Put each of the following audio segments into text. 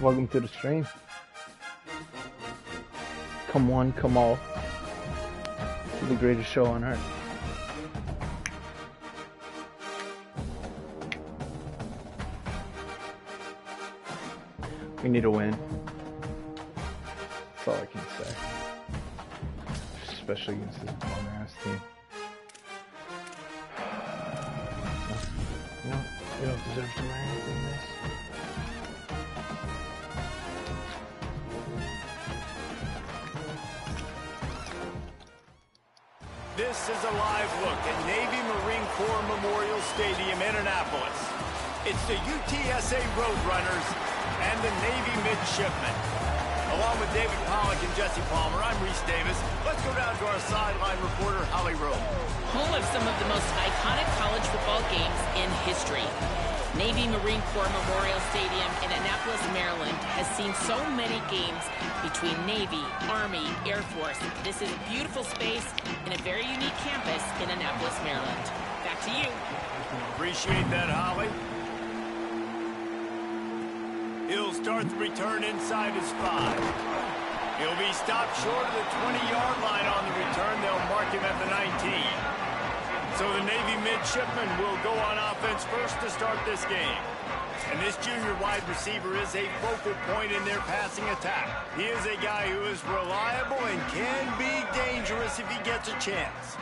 Welcome to the stream. Come one, come all. The greatest show on earth. We need a win. That's all I can say. Especially against this bum-ass team. No, we don't deserve to win anything in this. This is a live look at Navy Marine Corps Memorial Stadium in Annapolis. It's the UTSA Roadrunners and the Navy Midshipmen. Along with David Pollack and Jesse Palmer, I'm Reese Davis. Let's go down to our sideline reporter, Holly Rowe. Home of some of the most iconic college football games in history. Navy Marine Corps Memorial Stadium in Annapolis, Maryland has seen so many games between Navy, Army, Air Force. This is a beautiful space and a very unique campus in Annapolis, Maryland. Back to you. Appreciate that, Holly. He'll start the return inside his 5. He'll be stopped short of the 20-yard line on the return. They'll mark him at the 19. So the Navy midshipmen will go on offense first to start this game. And this junior wide receiver is a focal point in their passing attack. He is a guy who is reliable and can be dangerous if he gets a chance.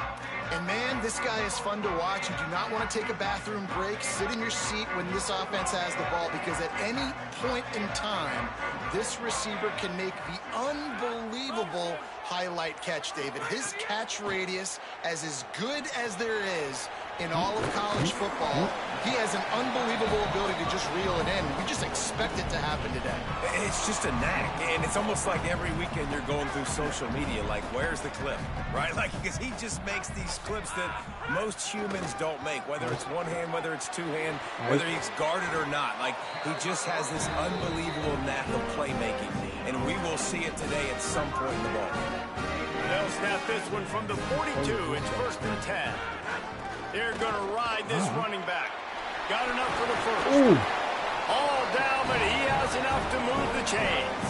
And man, this guy is fun to watch. You do not want to take a bathroom break. Sit in your seat when this offense has the ball, because at any point in time, this receiver can make the unbelievable highlight catch, David. His catch radius as good as there is in all of college football. He has an unbelievable ability to just reel it in. We just expect it to happen today. It's just a knack, and it's almost like every weekend you're going through social media, like, where's the clip, right? Like, because he just makes these clips that most humans don't make, whether it's one hand, whether it's two hand, whether he's guarded or not. Like, he just has this unbelievable knack of playmaking, and we will see it today at some point in the ball. They'll snap this one from the 42. It's 1st and 10. They're going to ride this running back. Got enough for the first. All down, but he has enough to move the chains.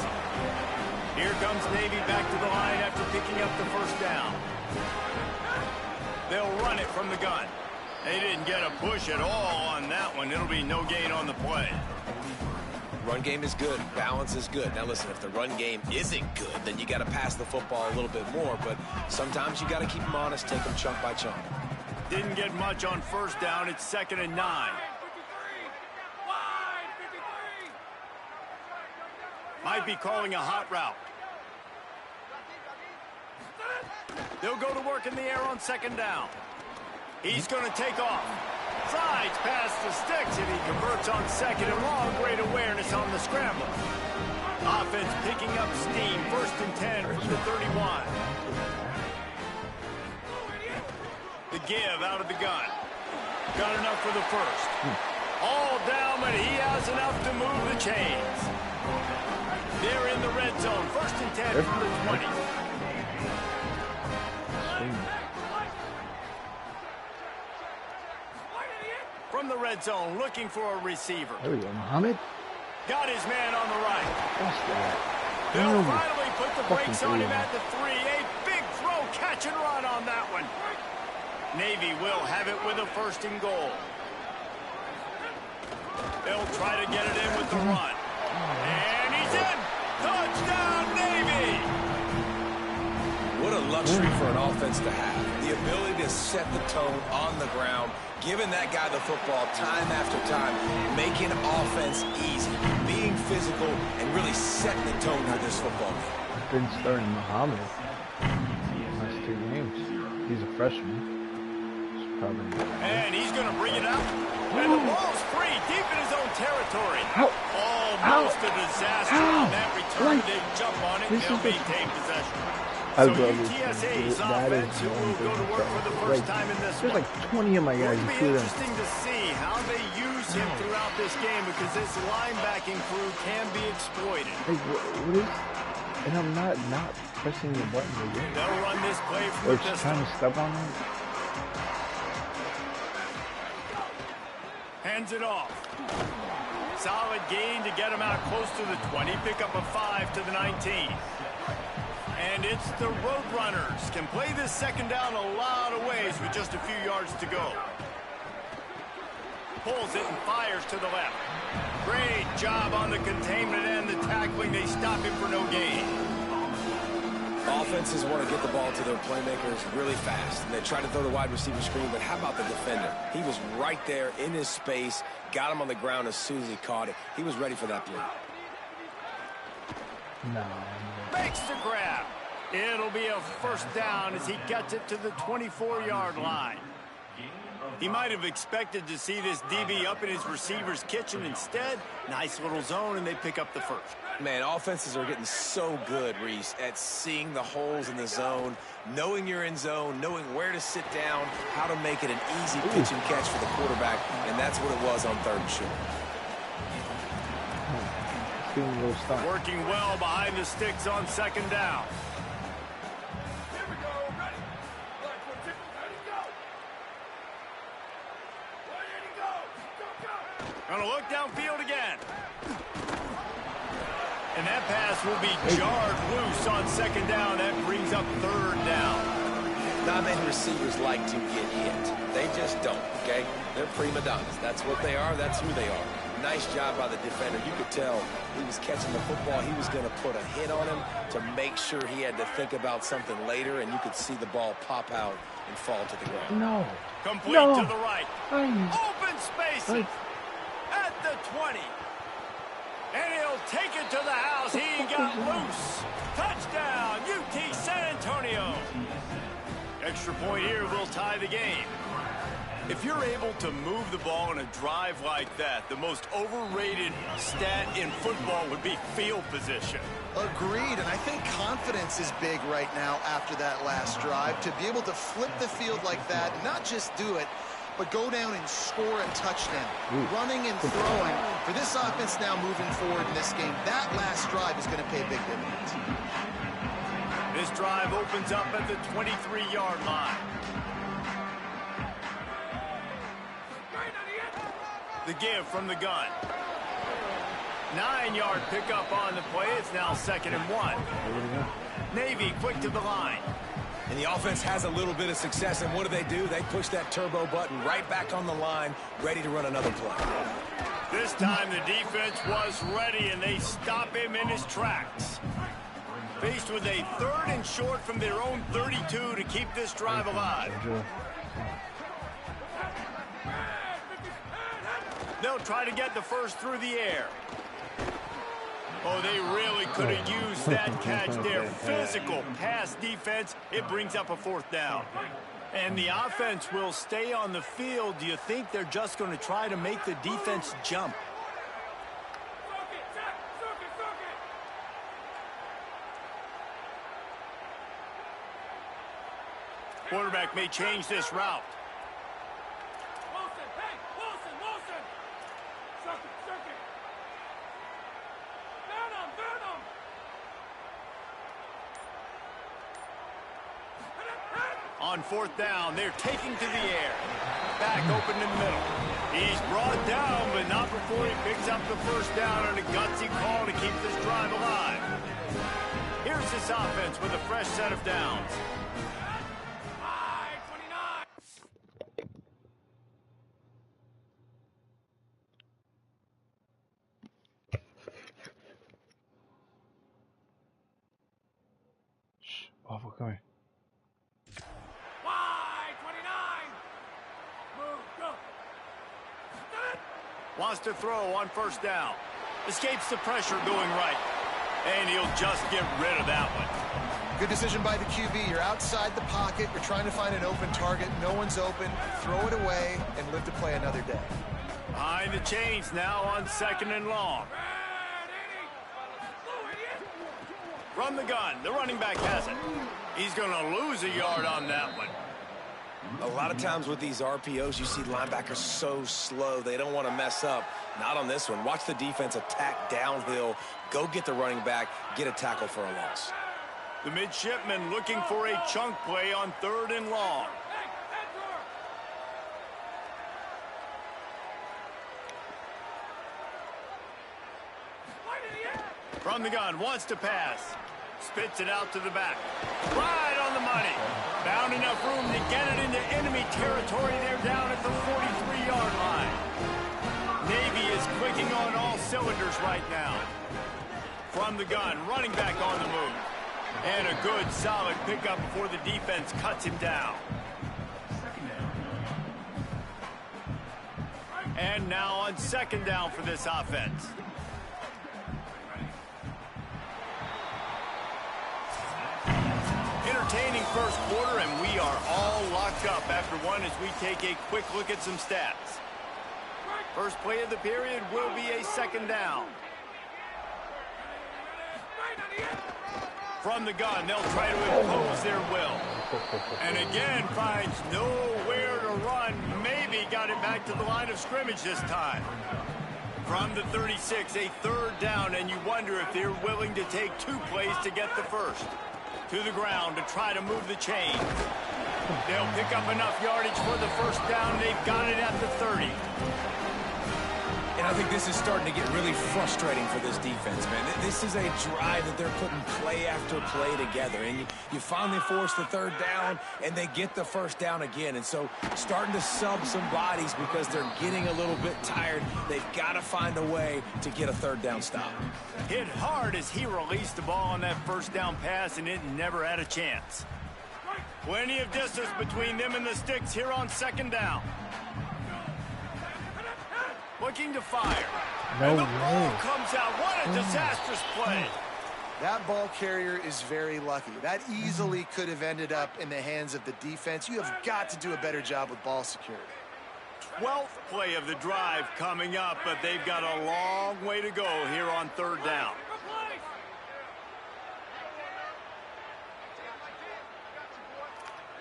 Here comes Navy back to the line after picking up the first down. They'll run it from the gun. They didn't get a push at all on that one. It'll be no gain on the play. Run game is good. Balance is good. Now, listen, if the run game isn't good, then you got to pass the football a little bit more. But sometimes you got to keep them honest, take them chunk by chunk. Didn't get much on first down. It's 2nd and 9. Might be calling a hot route. They'll go to work in the air on 2nd down. He's going to take off. Slides past the sticks, and he converts on 2nd and long. Great awareness on the scramble. Offense picking up steam. 1st and 10 from the 31. The give out of the gun. Got enough for the first. All down, but he has enough to move the chains. They're in the red zone. 1st and 10 from the 20. From the red zone, looking for a receiver. There we go, Muhammad. Got his man on the right. They'll finally put the brakes on him at the 3. A big throw, catch and run on that one. Navy will have it with a 1st and goal. They'll try to get it in with the run. And he's in. Touchdown, Navy! What a luxury for an offense to have. The ability to set the tone on the ground, giving that guy the football time after time, making offense easy, being physical, and really setting the tone for this football game. Been starting Muhammad last 2 games. He's a freshman. And he's going to bring it up. And the ball's free, deep in his own territory. Almost a disaster on that return. They jump on it, and they'll maintain possession. So UTSA's offense, who will go to work for the first time in this one. There's like 20 of my guys. It'll be interesting to see how they use him throughout this game, because this linebacking crew can be exploited. Like, what is... And I'm not pressing the button again. They'll run this play from the just trying to step on it. Hands it off. Solid gain to get him out close to the 20. Pick up a 5 to the 19. And it's the Roadrunners. Can play this second down a lot of ways with just a few yards to go. Pulls it and fires to the left. Great job on the containment and the tackling. They stop him for no gain. Offenses want to get the ball to their playmakers really fast. And they try to throw the wide receiver screen, but how about the defender? He was right there in his space, got him on the ground as soon as he caught it. He was ready for that play. No. Makes the grab. It'll be a first down as he gets it to the 24-yard line. He might have expected to see this DB up in his receiver's kitchen. Instead, nice little zone, and they pick up the first. Man, offenses are getting so good, Reese, at seeing the holes in the zone, knowing you're in zone, knowing where to sit down, how to make it an easy pitch and catch for the quarterback, and that's what it was on 3rd and short. Working well behind the sticks on 2nd down. Gonna look downfield again. And that pass will be jarred loose on 2nd down. That brings up 3rd down. Not many receivers like to get hit. They just don't, okay? They're prima donnas. That's what they are. That's who they are. Nice job by the defender. You could tell he was catching the football. He was going to put a hit on him to make sure he had to think about something later, and you could see the ball pop out and fall to the ground. No. Complete No. to the right. Open spaces. At the 20. And he'll take it to the house. He got loose. Touchdown, UT San Antonio. Extra point here will tie the game. If you're able to move the ball in a drive like that, the most overrated stat in football would be field position. Agreed, and I think confidence is big right now after that last drive. To be able to flip the field like that, not just do it, but go down and score a touchdown. Running and throwing. For this offense now moving forward in this game, that last drive is going to pay big dividends. This drive opens up at the 23-yard line. The give from the gun. 9-yard pickup on the play. It's now 2nd and 1. Navy quick to the line. And the offense has a little bit of success, and what do? They push that turbo button right back on the line, ready to run another play. This time the defense was ready, and they stop him in his tracks. Faced with a 3rd and short from their own 32 to keep this drive alive. They'll try to get the first through the air. Oh, they really could have used that catch there. Physical pass defense. It brings up a 4th down. And the offense will stay on the field. Do you think they're just going to try to make the defense jump? Quarterback may change this route. On 4th down, they're taking to the air. Back open in the middle. He's brought down, but not before he picks up the first down on a gutsy call to keep this drive alive. Here's this offense with a fresh set of downs. Awful coming. Wants to throw on 1st down. Escapes the pressure going right. And he'll just get rid of that one. Good decision by the QB. You're outside the pocket. You're trying to find an open target. No one's open. Throw it away and live to play another day. Behind the chains now on 2nd and long. From the gun, the running back has it. He's going to lose a yard on that one. A lot of times with these RPOs, you see linebackers so slow, they don't want to mess up. Not on this one. Watch the defense attack downhill, go get the running back, get a tackle for a loss. The midshipman looking for a chunk play on 3rd and long. From the gun, wants to pass. Spits it out to the back. Right on the money. Found enough room to get it into enemy territory. They're down at the 43-yard line. Navy is clicking on all cylinders right now. From the gun, running back on the move. And a good, solid pickup before the defense cuts him down. And now on second down for this offense. Entertaining first quarter, and we are all locked up after one as we take a quick look at some stats. First play of the period will be a second down. From the gun, they'll try to impose their will. And again, finds nowhere to run. Maybe got it back to the line of scrimmage this time. From the 36, a third down, and you wonder if they're willing to take 2 plays to get the first. To the ground to try to move the chains. They'll pick up enough yardage for the first down. They've got it at the 30. And I think this is starting to get really frustrating for this defense, man. This is a drive that they're putting play after play together. And you finally force the third down, and they get the first down again. And so starting to sub some bodies because they're getting a little bit tired. They've got to find a way to get a third down stop. Hit hard as he released the ball on that first down pass, and it never had a chance. Plenty of distance between them and the sticks here on second down. Looking to fire. And the ball comes out. What a disastrous play. That ball carrier is very lucky. That easily could have ended up in the hands of the defense. You have got to do a better job with ball security. 12th play of the drive coming up, but they've got a long way to go here on third down.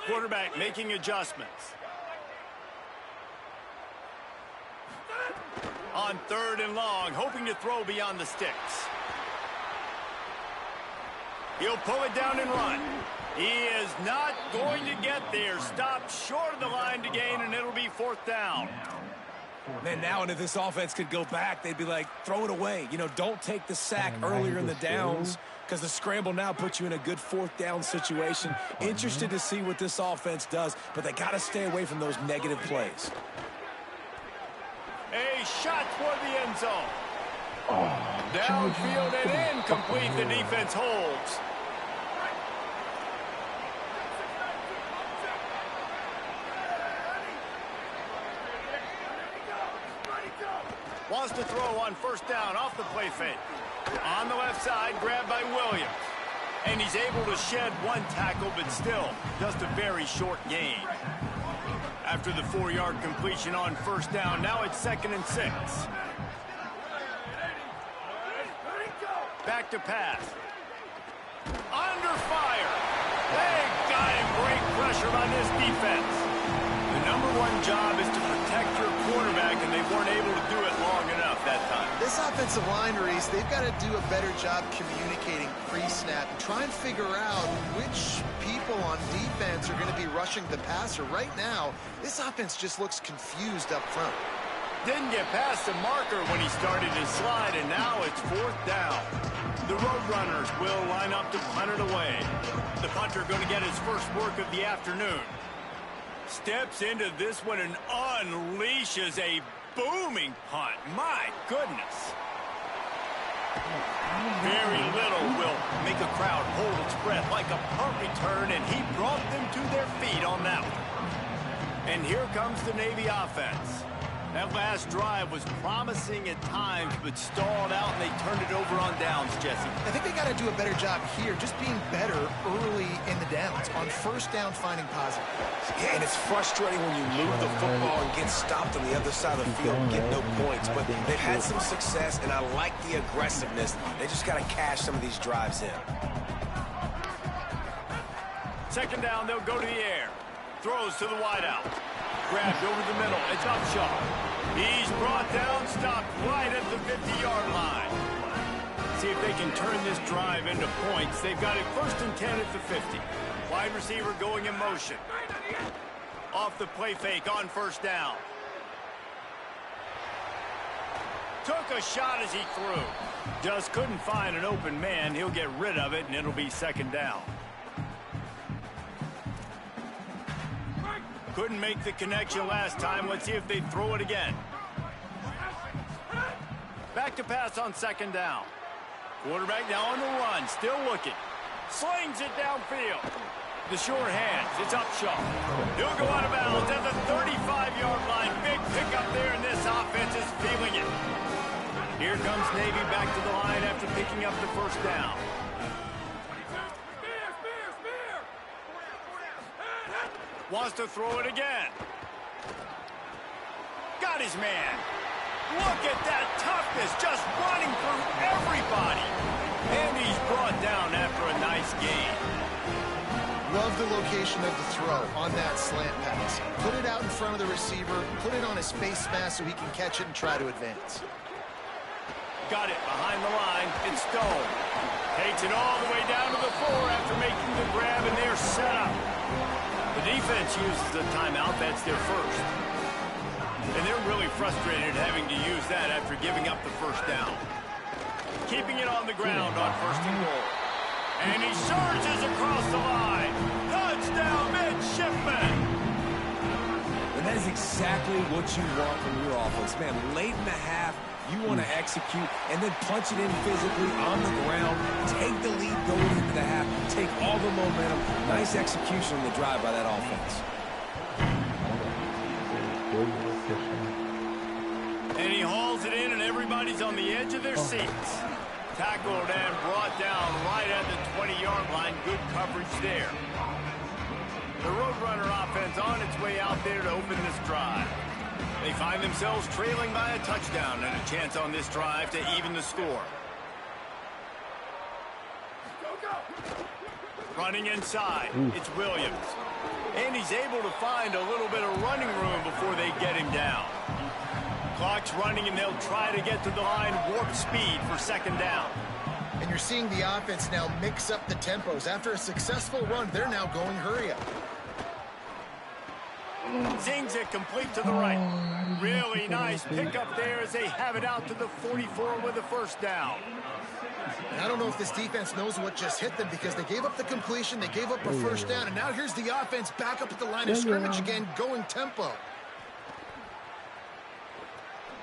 Quarterback making adjustments. On third and long, hoping to throw beyond the sticks. He'll pull it down and run. He is not going to get there. Stopped short of the line to gain, and it'll be fourth down. Man, now and if this offense could go back, they'd be like, throw it away. You know, don't take the sack earlier in the downs because the scramble now puts you in a good fourth down situation. Interested to see what this offense does, but they got to stay away from those negative plays. A shot toward the end zone. Downfield and incomplete. The defense holds. Wants to throw on first down off the play fake. On the left side, grabbed by Williams. And he's able to shed one tackle, but still just a very short gain. After the 4-yard completion on first down, now it's 2nd and 6. Back to pass. Under fire. They got him. Great pressure by this defense. The #1 job is to protect your quarterback, and they weren't able to do it long enough that time. This offensive line, Reese, they've got to do a better job communicating pre-snap and try and figure out which people on defense are going to be rushing the passer. Right now, this offense just looks confused up front. Didn't get past the marker when he started his slide, and now it's fourth down. The Roadrunners will line up to punt it away. The punter going to get his first work of the afternoon. Steps into this one and unleashes a booming punt. My goodness. Very little will make a crowd hold its breath like a punt return, and he brought them to their feet on that one. And here comes the Navy offense. That last drive was promising at times, but stalled out, and they turned it over on downs, Jesse. I think they got to do a better job here, just being better early in the downs. On first down, finding positive plays. Yeah, and it's frustrating when you move the football and get stopped on the other side of the field and get no points. But they've had some success, and I like the aggressiveness. They just got to cash some of these drives in. Second down, they'll go to the air. Throws to the wideout. Grabbed over the middle. It's Upshaw. He's brought down, stopped right at the 50-yard line. See if they can turn this drive into points. They've got it 1st and 10 at the 50. Wide receiver going in motion. Off the play fake on first down. Took a shot as he threw. Just couldn't find an open man. He'll get rid of it, and it'll be second down. Couldn't make the connection last time. Let's see if they throw it again. Back to pass on second down. Quarterback now on the run, still looking. Slings it downfield. The short hands, it's Upshaw. He'll go out of bounds at the 35-yard line. Big pickup there, and this offense is feeling it. Here comes Navy back to the line after picking up the first down. Wants to throw it again. Got his man. Look at that toughness, just running through everybody. And he's brought down after a nice gain. Love the location of the throw on that slant pass. Put it out in front of the receiver, put it on his face mask so he can catch it and try to advance. Got it behind the line. It's Stone. Takes it all the way down to the 4 after making the grab, and they're set up. The defense uses the timeout. That's their first. And they're really frustrated having to use that after giving up the first down. Keeping it on the ground on first and goal. And he surges across the line. Touchdown, midshipman. And that is exactly what you want from your offense. Man, late in the half, you want to execute and then punch it in physically on the ground. Take the lead going into the half. Take all the momentum. Nice execution on the drive by that offense. And he hauls it in, and everybody's on the edge of their seats. Tackled and brought down right at the 20-yard line. Good coverage there. The Roadrunner offense on its way out there to open this drive. They find themselves trailing by a touchdown and a chance on this drive to even the score. Running inside, it's Williams. And he's able to find a little bit of running room before they get him down. Clock's running, and they'll try to get to the line warp speed for second down. And you're seeing the offense now mix up the tempos. After a successful run, they're now going hurry up. Sings it complete to the right. Really nice pickup there as they have it out to the 44 with a first down. And I don't know if this defense knows what just hit them because they gave up the completion, they gave up a first down, and now here's the offense back up at the line of scrimmage again, going tempo.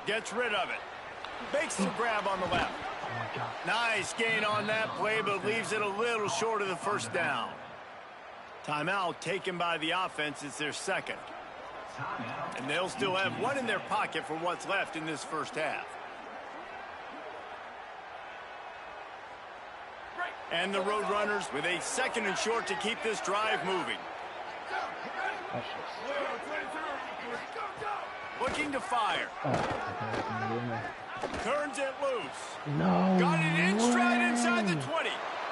Gets rid of it. Makes the grab on the left. Nice gain on that play, but leaves it a little short of the first down. Timeout taken by the offense. It's their second. And they'll still have one in their pocket for what's left in this first half. And the Roadrunners with a second and short to keep this drive moving. Looking to fire. Turns it loose. No. Got it in stride inside the 20.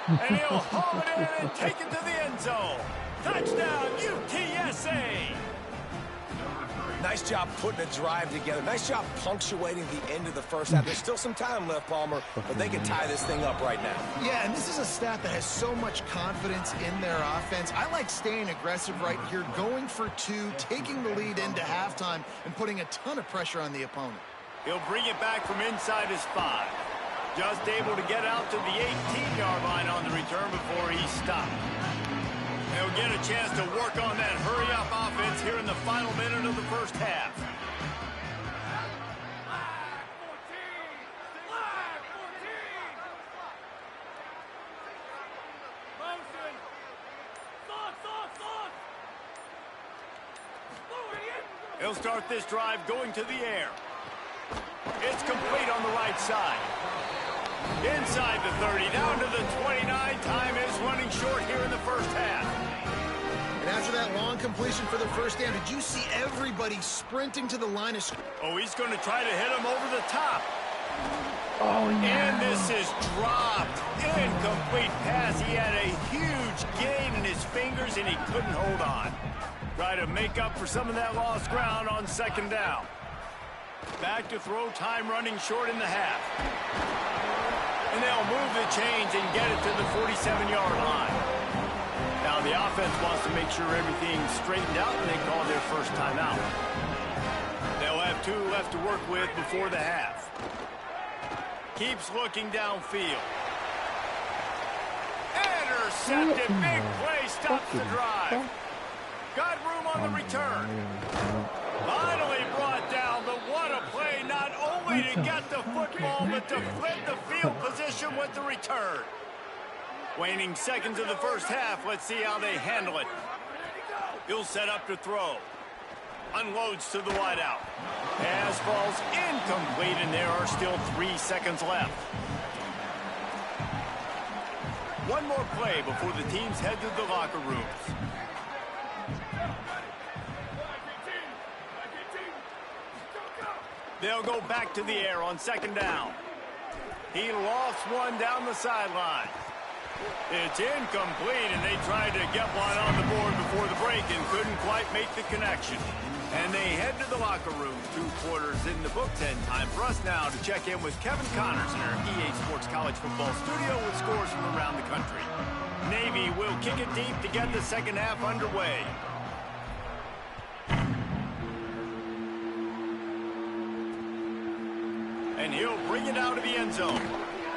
And he'll haul it in and take it to the end zone. Touchdown, UTSA. Nice job putting a drive together. Nice job punctuating the end of the first half. There's still some time left, Palmer, but they can tie this thing up right now. Yeah, and this is a staff that has so much confidence in their offense. I like staying aggressive right here, going for two, taking the lead into halftime, and putting a ton of pressure on the opponent. He'll bring it back from inside his 5. Just able to get out to the 18-yard line on the return before he stopped. They'll get a chance to work on that hurry-up offense here in the final minute of the first half. He'll start this drive going to the air. It's complete on the right side. Inside the 30, down to the 29. Time is running short here in the first half. And after that long completion for the first down, did you see everybody sprinting to the line of scrimmage? Oh, he's going to try to hit him over the top. Oh, yeah. And this is dropped. Incomplete pass. He had a huge gain in his fingers, and he couldn't hold on. Try to make up for some of that lost ground on second down. Back to throw, time running short in the half. And they'll move the chains and get it to the 47-yard line. Now the offense wants to make sure everything's straightened out, and they call their first timeout. They'll have 2 left to work with before the half. Keeps looking downfield. Intercepted. Big play stops the drive. Got room on the return. Finally brought down, but what a play, not only to get the football, but to flip the field position with the return. Waning seconds of the first half, let's see how they handle it. He'll set up to throw. Unloads to the wideout. Pass falls incomplete, and there are still 3 seconds left. One more play before the teams head to the locker rooms. They'll go back to the air on second down. He lost one down the sideline. It's incomplete, and they tried to get one on the board before the break and couldn't quite make the connection. And they head to the locker room. 2 quarters in the books, and time for us now to check in with Kevin Connors in our EA Sports College Football studio with scores from around the country. Navy will kick it deep to get the second half underway. And he'll bring it out of the end zone.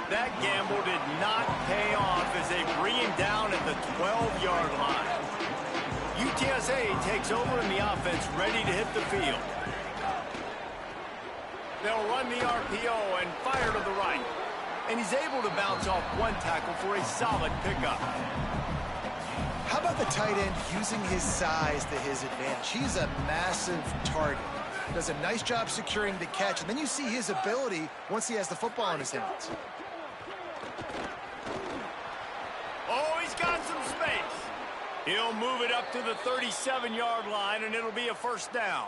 That gamble did not pay off as they bring him down at the 12-yard line. UTSA takes over in the offense, ready to hit the field. They'll run the RPO and fire to the right. And he's able to bounce off one tackle for a solid pickup. How about the tight end using his size to his advantage? He's a massive target. Does a nice job securing the catch, and then you see his ability once he has the football in his hands. Oh, he's got some space. He'll move it up to the 37-yard line, and it'll be a first down.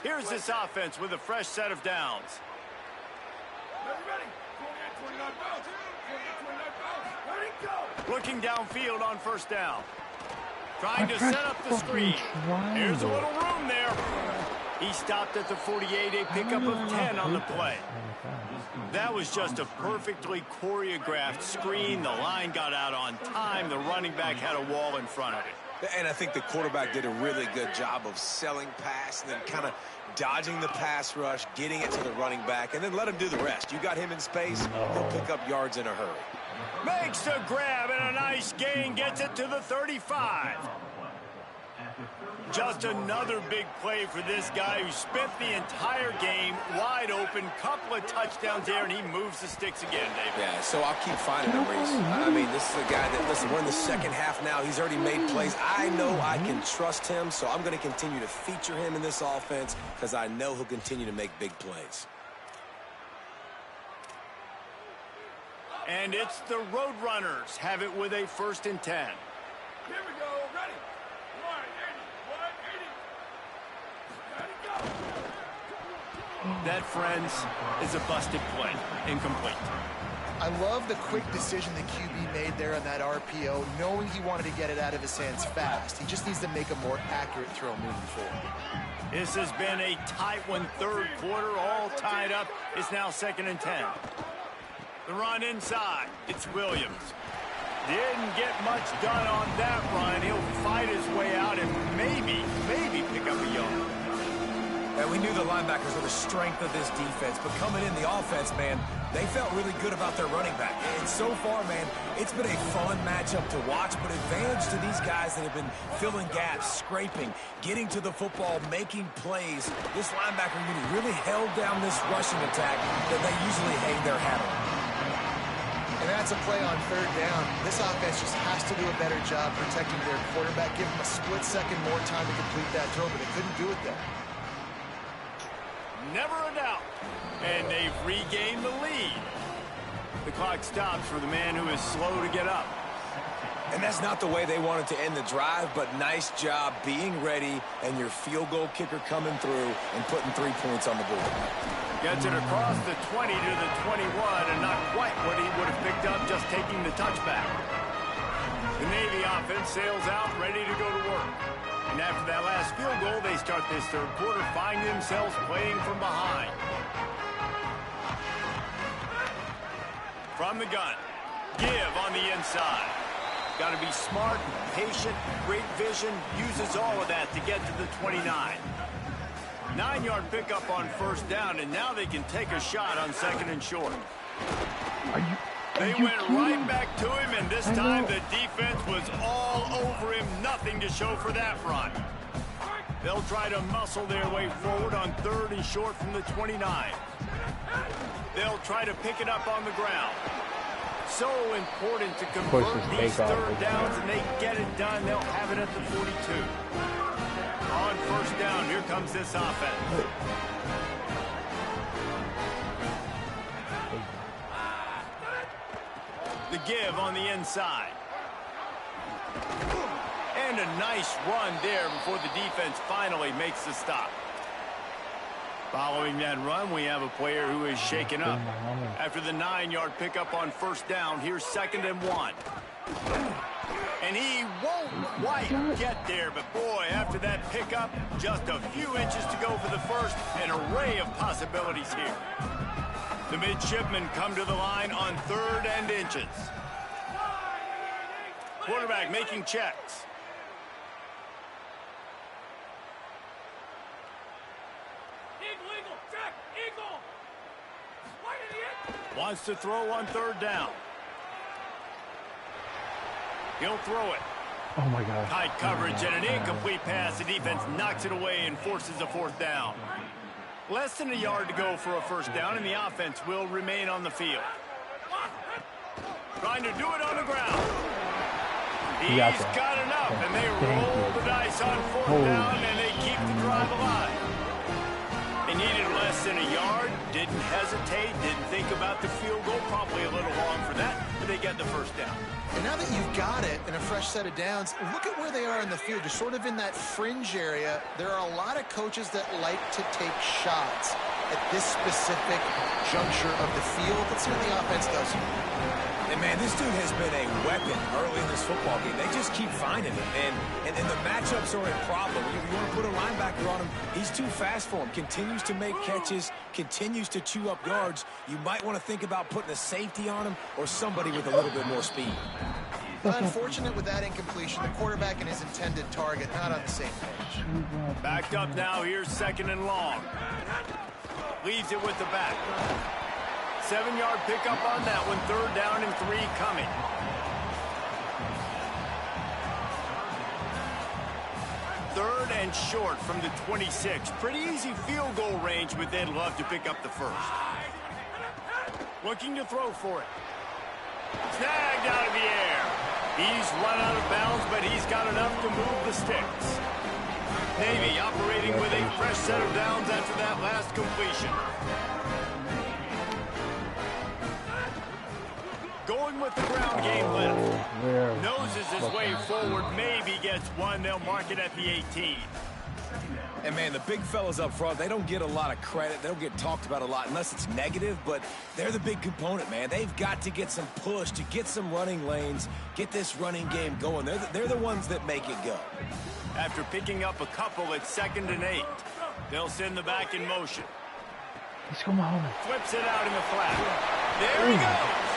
Here's this offense with a fresh set of downs. Looking downfield on first down. Trying to set up the screen. Here's a little room there. He stopped at the 48, a pickup of 10 on the play. That was just a perfectly choreographed screen. The line got out on time. The running back had a wall in front of it. And I think the quarterback did a really good job of selling pass and then kind of dodging the pass rush, getting it to the running back, and then let him do the rest. You got him in space, he'll pick up yards in a hurry. Makes the grab, and a nice gain, gets it to the 35. Just another big play for this guy who spent the entire game wide open. Couple of touchdowns there, and he moves the sticks again, David. Yeah, so I'll keep finding him, Reese. I mean, this is a guy that, listen, we're in the second half now. He's already made plays. I know I can trust him, so I'm going to continue to feature him in this offense because I know he'll continue to make big plays. And it's the Roadrunners have it with a 1st and 10. Here we go. Ready? 180. 180. Ready, go. That, friends, is a busted play. Incomplete. I love the quick decision the QB made there on that RPO, knowing he wanted to get it out of his hands fast. He just needs to make a more accurate throw moving forward. This has been a tight one, 3rd quarter, all tied up. It's now 2nd and 10. The run inside. It's Williams. Didn't get much done on that run. He'll fight his way out and maybe pick up a yard. And we knew the linebackers were the strength of this defense, but coming in the offense, man, they felt really good about their running back. And so far, man, it's been a fun matchup to watch, but advantage to these guys that have been filling gaps, scraping, getting to the football, making plays. This linebacker unit really held down this rushing attack that they usually hang their hat on. And that's a play on 3rd down. This offense just has to do a better job protecting their quarterback. Give them a split second more time to complete that throw, but they couldn't do it there. Never a doubt. And they've regained the lead. The clock stops for the man who is slow to get up. And that's not the way they wanted to end the drive, but nice job being ready and your field goal kicker coming through and putting 3 points on the board. Gets it across the 20 to the 21, and not quite what he would have picked up just taking the touchback. The Navy offense sails out, ready to go to work. And after that last field goal, they start this 3rd quarter, find themselves playing from behind. From the gun, give on the inside. Got to be smart, patient, great vision, uses all of that to get to the 29. 9-yard pickup on first down, and now they can take a shot on 2nd and short. They went right back to him, and this time the defense was all over him. Nothing to show for that run. They'll try to muscle their way forward on 3rd and short from the 29. They'll try to pick it up on the ground. So important to convert these 3rd downs, and they get it done. They'll have it at the 42. On first down, here comes this offense. The give on the inside. And a nice run there before the defense finally makes the stop. Following that run, we have a player who is shaken up. After the 9-yard pickup on first down, here's 2nd and 1. And he won't quite get there, but boy, after that pickup, just a few inches to go for the first. An array of possibilities here. The midshipmen come to the line on 3rd and inches. Quarterback making checks. Wants to throw on 3rd down. He'll throw it. Oh my God. Tight coverage and an incomplete pass. The defense knocks it away and forces a 4th down. Less than a yard to go for a first down, and the offense will remain on the field. Trying to do it on the ground. He's got enough, and they roll the dice on 4th down, and they keep the drive alive. They needed less than a yard, didn't hesitate, didn't think about the field goal, probably a little long for that, but they get the first down. And now that you've got it in a fresh set of downs, look at where they are in the field. You're sort of in that fringe area. There are a lot of coaches that like to take shots at this specific juncture of the field. Let's see what the offense does. And, man, this dude has been a weapon early in this football game. They just keep finding him. And the matchups are a problem. You want to put a linebacker on him, he's too fast for him. Continues to make catches, continues to chew up yards. You might want to think about putting a safety on him or somebody with a little bit more speed. Unfortunate with that incompletion. The quarterback and his intended target not on the same page. Backed up now. Here's 2nd and long. Leaves it with the back. 7-yard pickup on that one. 3rd down and 3 coming. Third and short from the 26. Pretty easy field goal range, but they'd love to pick up the first. Looking to throw for it. Snagged out of the air. He's run out of bounds, but he's got enough to move the sticks. Navy operating with a fresh set of downs after that last completion. Going with the ground game left. Noses his way forward, maybe gets one. They'll mark it at the 18. And, man, the big fellas up front, they don't get a lot of credit. They don't get talked about a lot unless it's negative, but they're the big component, man. They've got to get some push, to get some running lanes, get this running game going. They're the ones that make it go. After picking up a couple at 2nd and 8, they'll send the back in motion. Let's go, Mahomes. Flips it out in the flat. There he goes.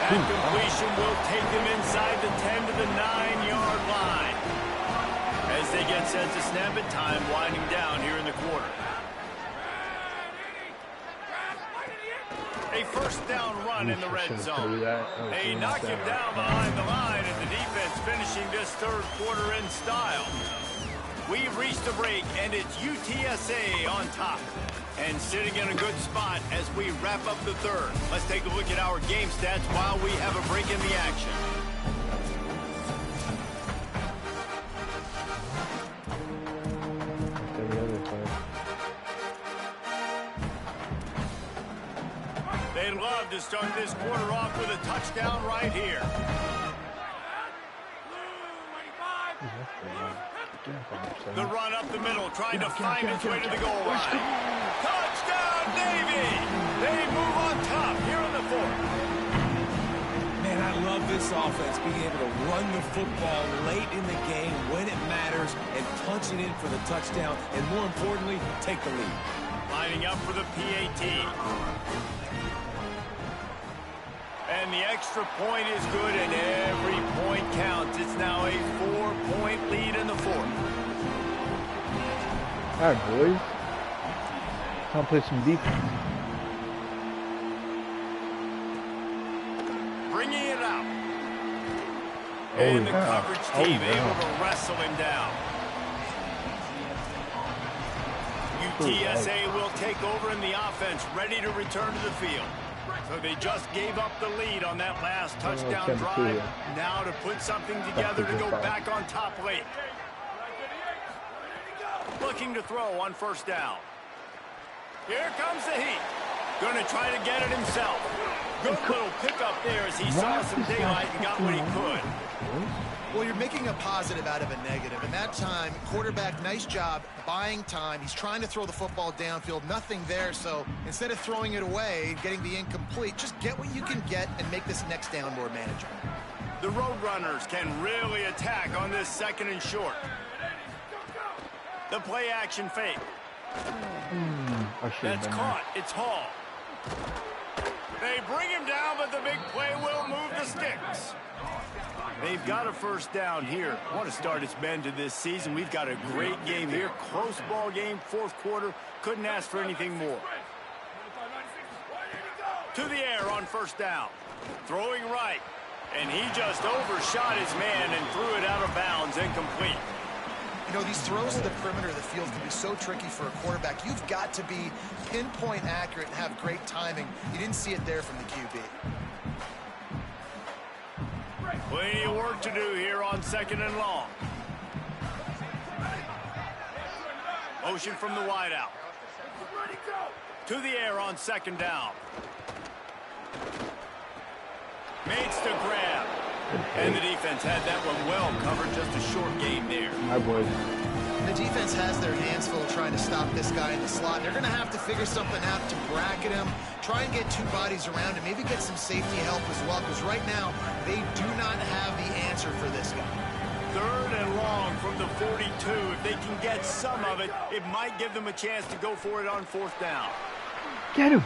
That completion will take them inside the 10 to the 9-yard line. As they get set to snap it, time winding down here in the quarter. A first down run in the red zone. They knock him down behind the line, and the defense finishing this 3rd quarter in style. We've reached a break, and it's UTSA on top. And sitting in a good spot as we wrap up the 3rd. Let's take a look at our game stats while we have a break in the action. They'd love to start this quarter off with a touchdown right here. The run up the middle, trying to find its way to the goal line. Touchdown, Navy! They move on top here in the 4th. Man, I love this offense, being able to run the football late in the game when it matters and punch it in for the touchdown, and more importantly, take the lead. Lining up for the PAT. And the extra point is good, and every point counts. It's now a 4-point lead in the 4th. All right, boys. Trying to play some defense. Bringing it out. Oh, And the yeah. coverage Oh, team yeah. able to wrestle him down. UTSA will take over in the offense, ready to return to the field. So they just gave up the lead on that last touchdown 10-2, drive. yeah. Now to put something together to go back on top late. Looking to throw on first down. Here comes the heat. Going to try to get it himself. Good little pickup there as he saw some daylight and got what he could. Well, you're making a positive out of a negative. And that time, quarterback, nice job buying time. He's trying to throw the football downfield. Nothing there. So instead of throwing it away, getting the incomplete, just get what you can get and make this next down more manageable. The Roadrunners can really attack on this second and short. The play action fake. That's caught. It's Hall. They bring him down, but the big play will move the sticks. They've got a first down here. Want to start its bend to this season. We've got a great game here. Close ball game, fourth quarter. Couldn't ask for anything more. To the air on first down. Throwing right. And he just overshot his man and threw it out of bounds, incomplete. You know, these throws to the perimeter of the field can be so tricky for a quarterback. You've got to be pinpoint accurate and have great timing. You didn't see it there from the QB. Plenty of work to do here on second and long. Motion from the wideout. To the air on second down. Makes the grab. And the defense had that one well covered. Just a short game there. My boys. The defense has their hands full trying to stop this guy in the slot. They're going to have to figure something out to bracket him, try and get two bodies around him, maybe get some safety help as well, because right now they do not have the answer for this guy. Third and long from the 42. If they can get some of it, it might give them a chance to go for it on fourth down. Get him.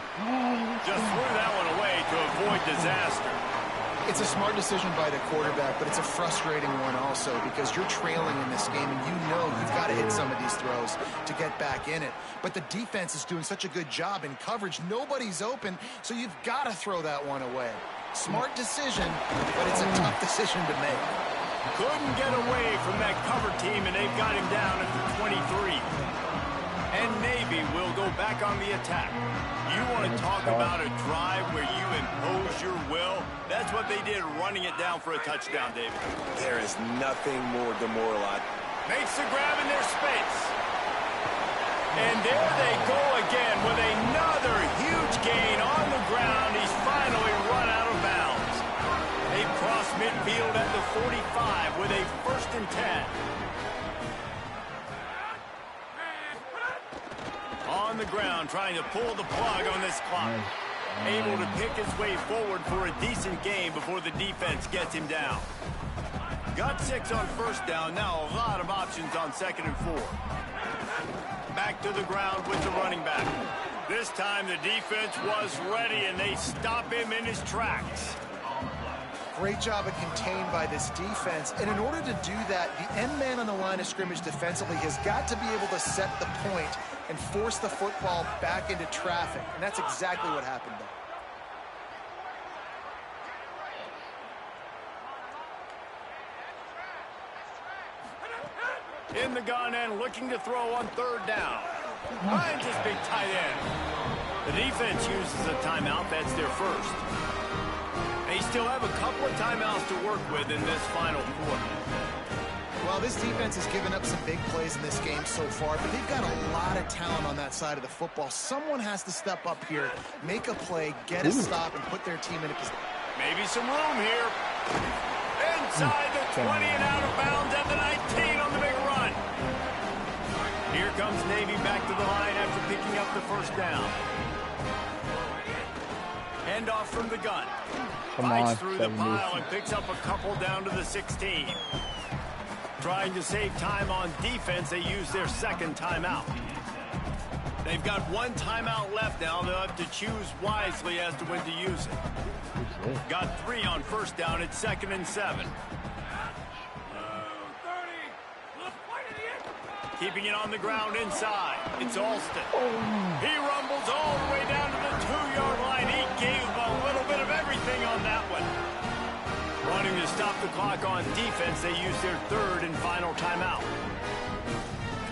Just threw that one away to avoid disaster. It's a smart decision by the quarterback, but it's a frustrating one also because you're trailing in this game and you know you've got to hit some of these throws to get back in it. But the defense is doing such a good job in coverage. Nobody's open, so you've got to throw that one away. Smart decision, but it's a tough decision to make. Couldn't get away from that cover team, and they've got him down at the 23. And Navy will go back on the attack. You want to talk about a drive where you impose your will? That's what they did, running it down for a touchdown, David. There is nothing more demoralizing. Makes the grab in their space. And there they go again with another huge gain on the ground. He's finally run out of bounds. They cross midfield at the 45 with a 1st and 10. On the ground, trying to pull the plug on this clock. Able to pick his way forward for a decent game before the defense gets him down. Got 6 on first down. Now a lot of options on 2nd and 4. Back to the ground with the running back. This time the defense was ready, and they stop him in his tracks. Great job of contained by this defense. And in order to do that, the end man on the line of scrimmage defensively has got to be able to set the point and force the football back into traffic. And that's exactly what happened there. In the gun and looking to throw on 3rd down. Finds his big tight end. The defense uses a timeout. That's their first. They still have a couple of timeouts to work with in this final quarter. Well, this defense has given up some big plays in this game so far, but they've got a lot of talent on that side of the football. Someone has to step up here, make a play, get a stop, and put their team in a position. Maybe some room here. Inside the 20 and out of bounds at the 19 on the big run. Here comes Navy back to the line after picking up the 1st down. Hand off from the gun. Fights through the pile and picks up a couple down to the 16. Trying to save time on defense, they use their 2nd timeout. They've got 1 timeout left now. They'll have to choose wisely as to when to use it. Got 3 on first down at 2nd and 7. Keeping it on the ground inside. It's Alston. He rumbles wanting to stop the clock on defense, they use their third and final timeout.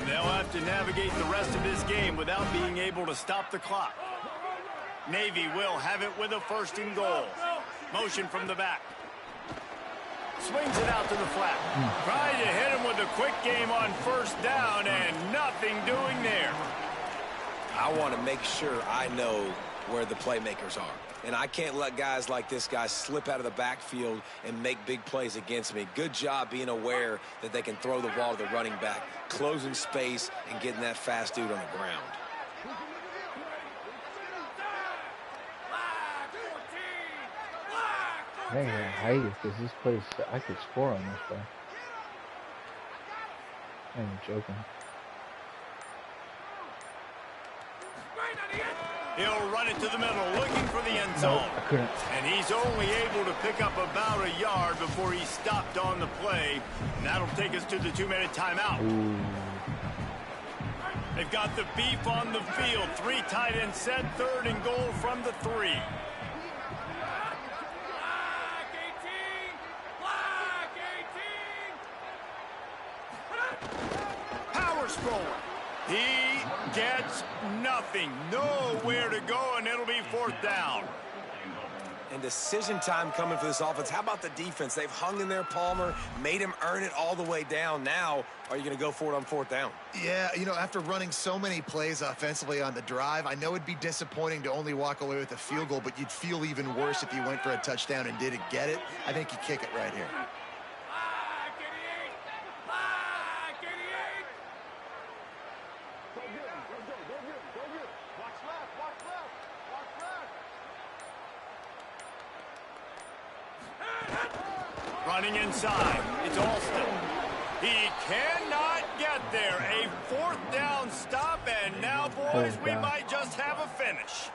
They'll have to navigate the rest of this game without being able to stop the clock. Navy will have it with a first and goal. Motion from the back. Swings it out to the flat. Trying to hit him with a quick game on first down, and nothing doing there. I want to make sure I know where the playmakers are. And I can't let guys like this guy slip out of the backfield and make big plays against me. Good job being aware that they can throw the ball to the running back, closing space, and getting that fast dude on the ground. Dang, I hate it because this place, I could score on this play. I'm even joking. He'll run it to the middle, looking for the end zone. No, I couldn't. And he's only able to pick up about a yard before he stopped on the play. And that'll take us to the 2-minute timeout. Ooh. They've got the beef on the field. 3 tight ends set, third and goal from the 3. Power stroller. He gets nothing. Nowhere to go, and it'll be 4th down. And decision time coming for this offense. How about the defense? They've hung in there, Palmer, made him earn it all the way down. Now, are you going to go for it on 4th down? Yeah, you know, after running so many plays offensively on the drive, I know it'd be disappointing to only walk away with a field goal, but you'd feel even worse if you went for a touchdown and didn't get it. I think you kick it right here. Running inside, it's Alston. He cannot get there. A 4th down stop, and now, boys, we might just have a finish.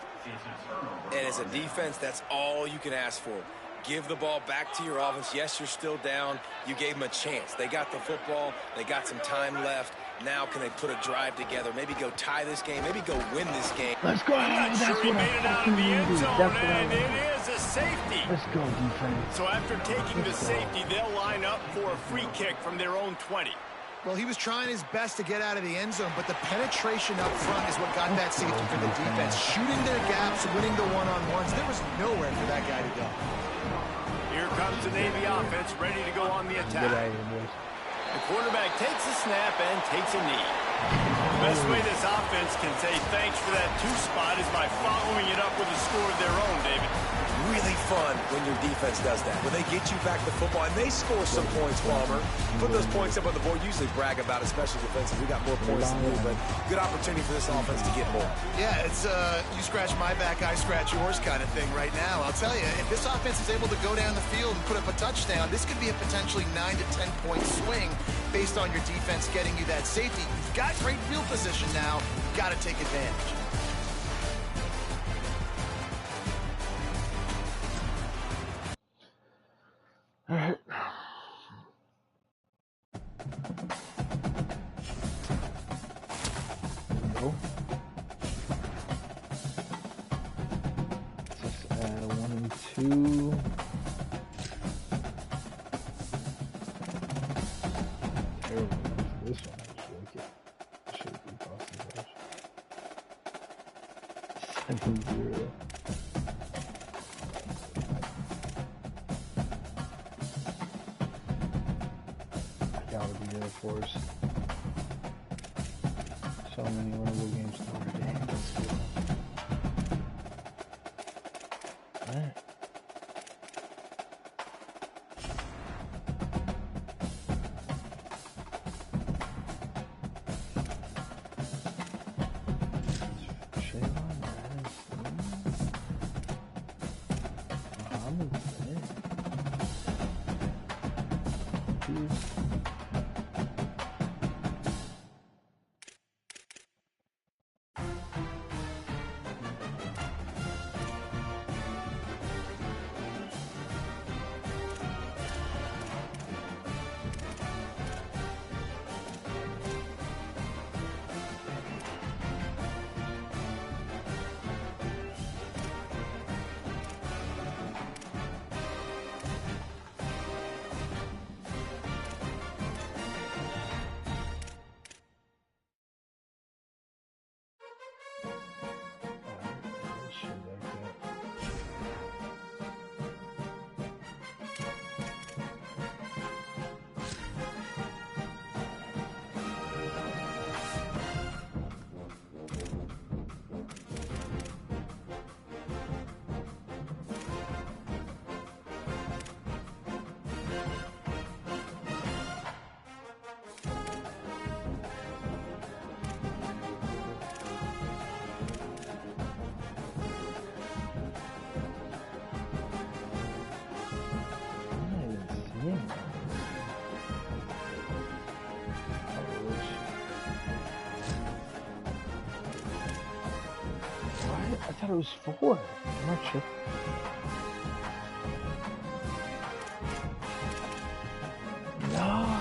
And as a defense, that's all you can ask for. Give the ball back to your offense. Yes, you're still down. You gave them a chance. They got the football. They got some time left. Now can they put a drive together? Maybe go tie this game. Maybe go win this game. Let's go. I'm not sure he made it out of the end zone, and it is a safety. Let's go, defense. So after taking the safety, they'll line up for a free kick from their own 20. Well, he was trying his best to get out of the end zone, but the penetration up front is what got that safety for the defense. Shooting their gaps, winning the one-on-ones. There was nowhere for that guy to go. Here comes the Navy offense, ready to go on the attack. Get out of here, boys. The quarterback takes a snap and takes a knee. The best way this offense can say thanks for that 2 spot is by following it up with a score of their own, David. Really fun when your defense does that. When they get you back the football and they score some points, Palmer. Put those points up on the board. Usually brag about it, especially defensive. We got more points than you, but good opportunity for this offense to get more. Yeah, it's you scratch my back, I scratch yours kind of thing right now. I'll tell you, if this offense is able to go down the field and put up a touchdown, this could be a potentially 9 to 10 point swing based on your defense getting you that safety. You've got great field position now. You've got to take advantage. All right. Go. Just add 1 and 2. Terrible. This one I just like it. Should be possible. 7-0. For us. So many winnable games to Notre Dame. Let's go. Alright. I thought it was 4. I'm not sure. No.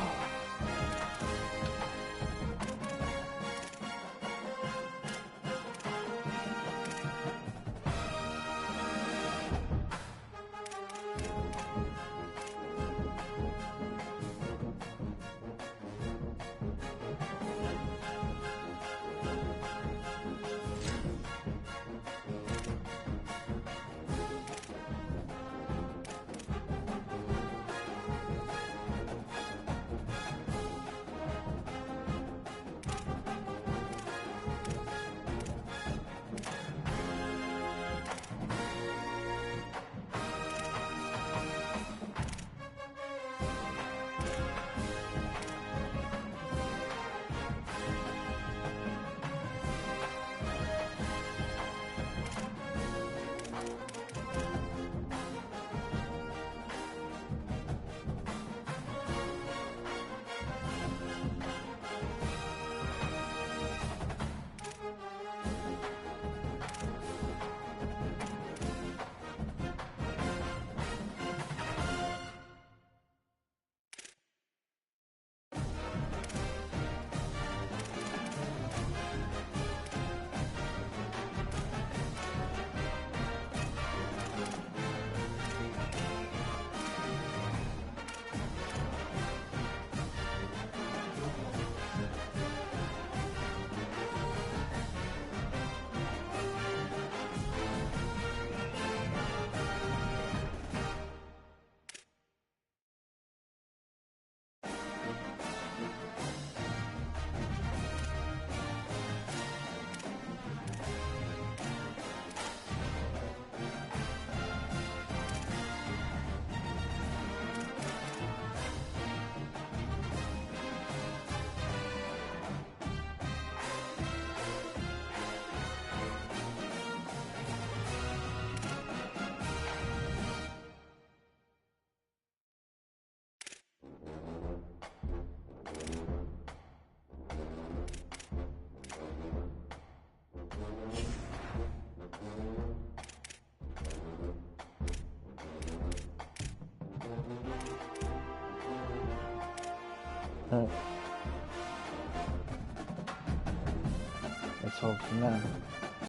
Alright. Let's hope for now.